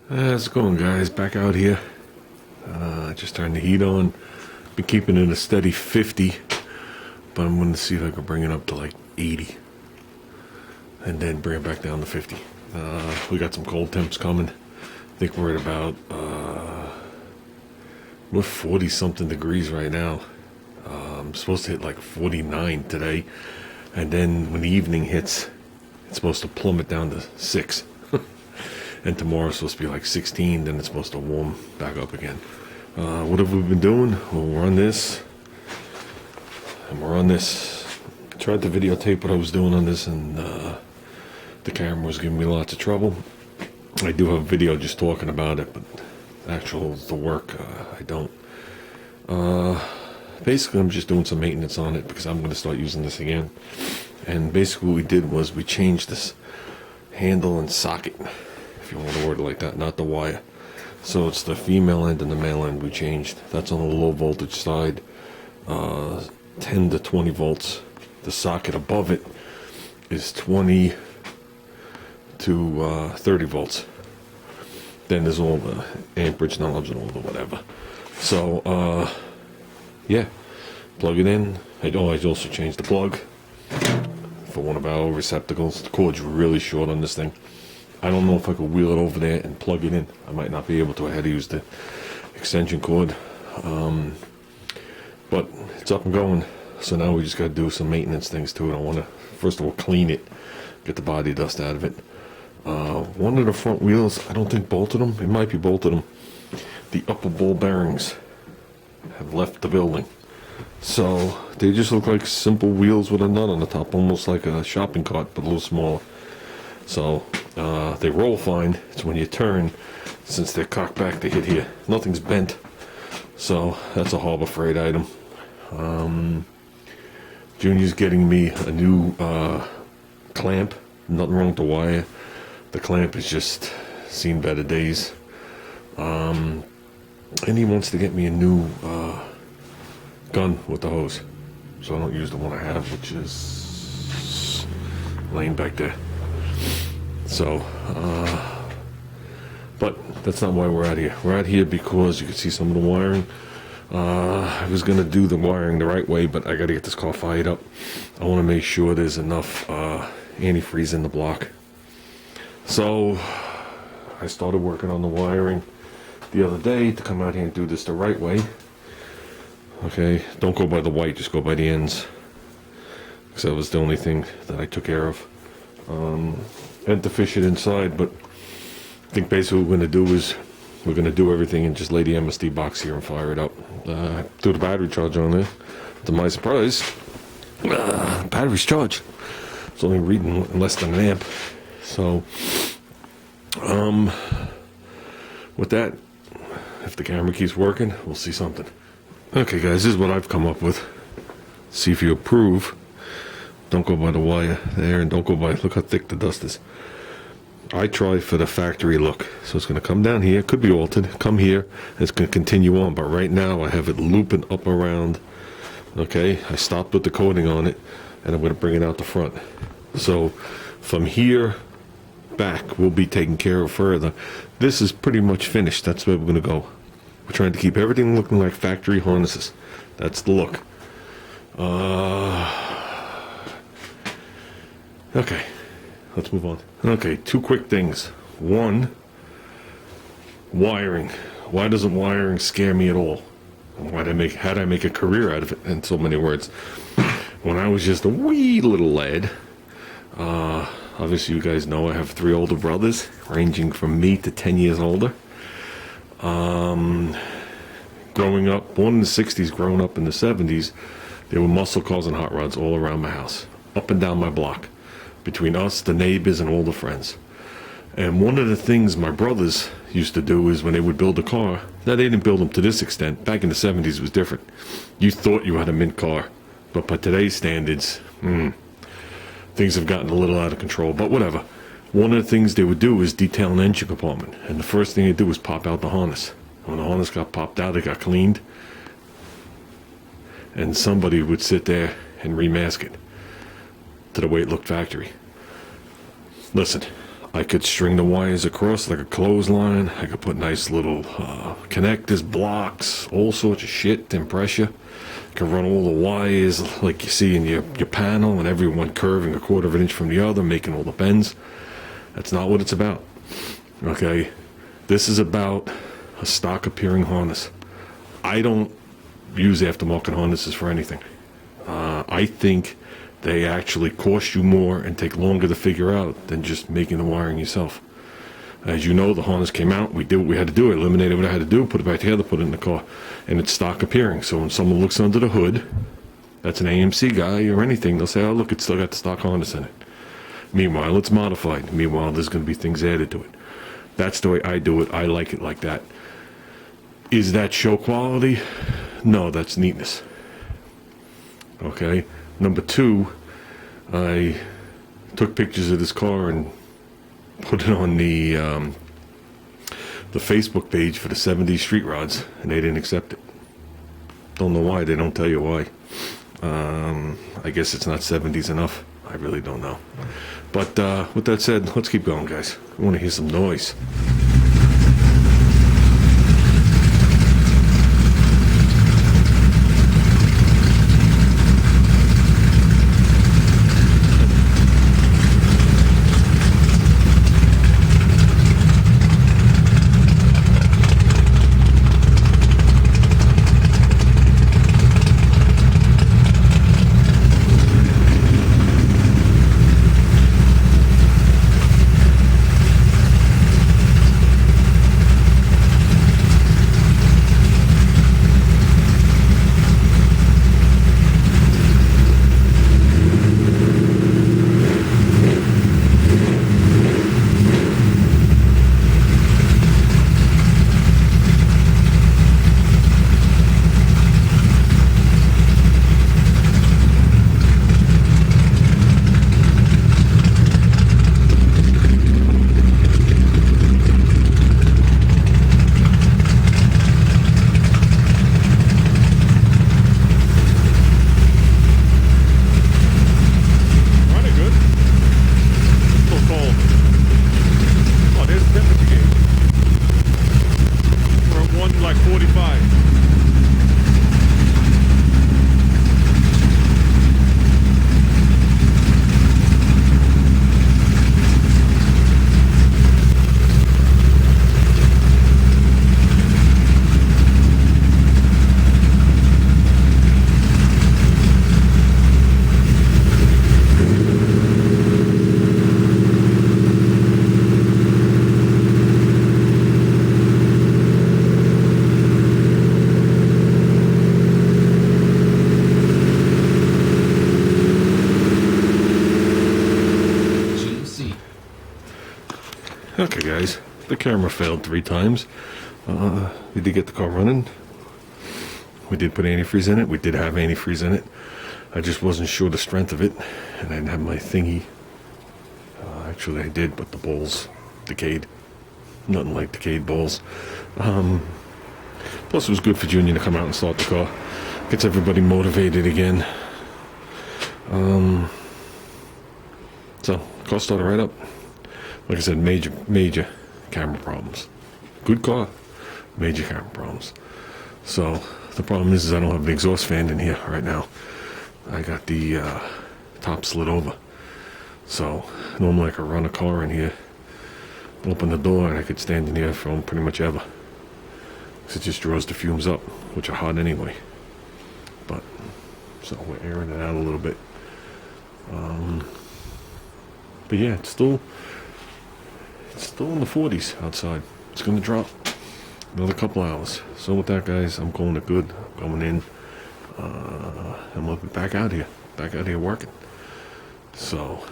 How's it going, guys? Back out here. Just turned the heat on. Been keeping it a steady 50, but I'm going to see if I can bring it up to like 80, and then bring it back down to 50. We got some cold temps coming. I think we're at about we're 40 something degrees right now. I'm supposed to hit like 49 today, and then when the evening hits, it's supposed to plummet down to 6. And tomorrow's supposed to be like 16, then it's supposed to warm back up again. What have we been doing? Well, we're on this, and we're on this. I tried to videotape what I was doing on this, and the camera was giving me lots of trouble. I do have a video just talking about it, but the work, I don't. Basically, I'm just doing some maintenance on it because I'm going to start using this again. And basically what we did was we changed this handle and socket, if you want to word it like that, not the wire. So it's the female end and the male end we changed. That's on the low voltage side, 10 to 20 volts. The socket above it is 20 to 30 volts. Then there's all the amperage knobs and all the whatever. So, yeah, plug it in. I also changed the plug for one of our receptacles. The cord's really short on this thing. I don't know if I could wheel it over there and plug it in. I might not be able to. I had to use the extension cord. But it's up and going. So now we just got to do some maintenance things to it. I want to, first of all, clean it, get the body dust out of it. One of the front wheels, I don't think bolted them. It might be bolted them. The upper ball bearings have left the building. So they just look like simple wheels with a nut on the top, almost like a shopping cart, but a little smaller. So they roll fine. It's when you turn, since they're cocked back, they hit here. Nothing's bent. So that's a Harbor Freight item. Junior's getting me a new clamp. Nothing wrong with the wire. The clamp has just seen better days. And he wants to get me a new gun with the hose, so I don't use the one I have, which is laying back there. So, but that's not why we're out here. We're out here because you can see some of the wiring. I was going to do the wiring the right way, but I got to get this car fired up. I want to make sure there's enough antifreeze in the block. So I started working on the wiring the other day to come out here and do this the right way. Okay, don't go by the white, just go by the ends, because that was the only thing that I took care of. Had to fish it inside, but I think basically what we're going to do is we're going to do everything and just lay the MSD box here and fire it up. Do the battery charge on there. To my surprise, battery's charged. It's only reading less than an amp. So, with that, if the camera keeps working, we'll see something. Okay, guys, this is what I've come up with. See if you approve. Don't go by the wire there, and don't go by, look how thick the dust is. I try for the factory look. So it's going to come down here, could be altered, come here, and it's going to continue on. But right now I have it looping up around. Okay, I stopped with the coating on it, and I'm going to bring it out the front. So from here back, we'll be taken care of further. This is pretty much finished. That's where we're going to go. We're trying to keep everything looking like factory harnesses. That's the look. Okay, let's move on. Okay, two quick things. One, wiring. Why doesn't wiring scare me at all? How'd I make a career out of it, in so many words? When I was just a wee little lad, obviously you guys know I have 3 older brothers, ranging from me to 10 years older. Growing up, born in the 60s, growing up in the 70s, there were muscle cars and hot rods all around my house, up and down my block, between us, the neighbors, and all the friends. And one of the things my brothers used to do is when they would build a car, now they didn't build them to this extent. Back in the 70s it was different. You thought you had a mint car, but by today's standards, things have gotten a little out of control, but whatever. One of the things they would do is detail an engine compartment, and the first thing they do was pop out the harness. When the harness got popped out, it got cleaned, and somebody would sit there and remask it to the way it looked factory. Listen, I could string the wires across like a clothesline. I could put nice little connectors, blocks, all sorts of shit to impress you. I could run all the wires like you see in your panel, and every one curving a quarter of an inch from the other, making all the bends. That's not what it's about. Okay? This is about a stock appearing harness. I don't use aftermarket harnesses for anything. I think they actually cost you more and take longer to figure out than just making the wiring yourself. As you know, the harness came out, we did what we had to do, eliminated what I had to do, put it back together, put it in the car, and it's stock appearing. So when someone looks under the hood, that's an AMC guy or anything, they'll say, oh look, it's still got the stock harness in it. Meanwhile, it's modified. Meanwhile, there's going to be things added to it. That's the way I do it. I like it like that. Is that show quality? No, that's neatness. Okay? Number two, I took pictures of this car and put it on the Facebook page for the 70s street rods, and they didn't accept it. Don't know why. They don't tell you why. I guess it's not 70s enough. I really don't know. But with that said, let's keep going, guys. I want to hear some noise. Okay, guys, the camera failed 3 times. We did get the car running. We did put antifreeze in it. We did have antifreeze in it. I just wasn't sure the strength of it, and I didn't have my thingy. Actually, I did, but the bowls decayed. Nothing like decayed bowls. Plus, it was good for Junior to come out and start the car. Gets everybody motivated again. So, car started right up. Like I said, major camera problems. Good car, major camera problems. So the problem is I don't have an exhaust fan in here right now. I got the top slid over. So normally I could run a car in here, open the door, and I could stand in here for pretty much ever. Because it just draws the fumes up, which are hot anyway. But, so we're airing it out a little bit. But yeah, it's still in the 40s outside. It's going to drop another couple hours. So with that, guys, I'm calling it good. I'm going in, and we'll be back out here working. So,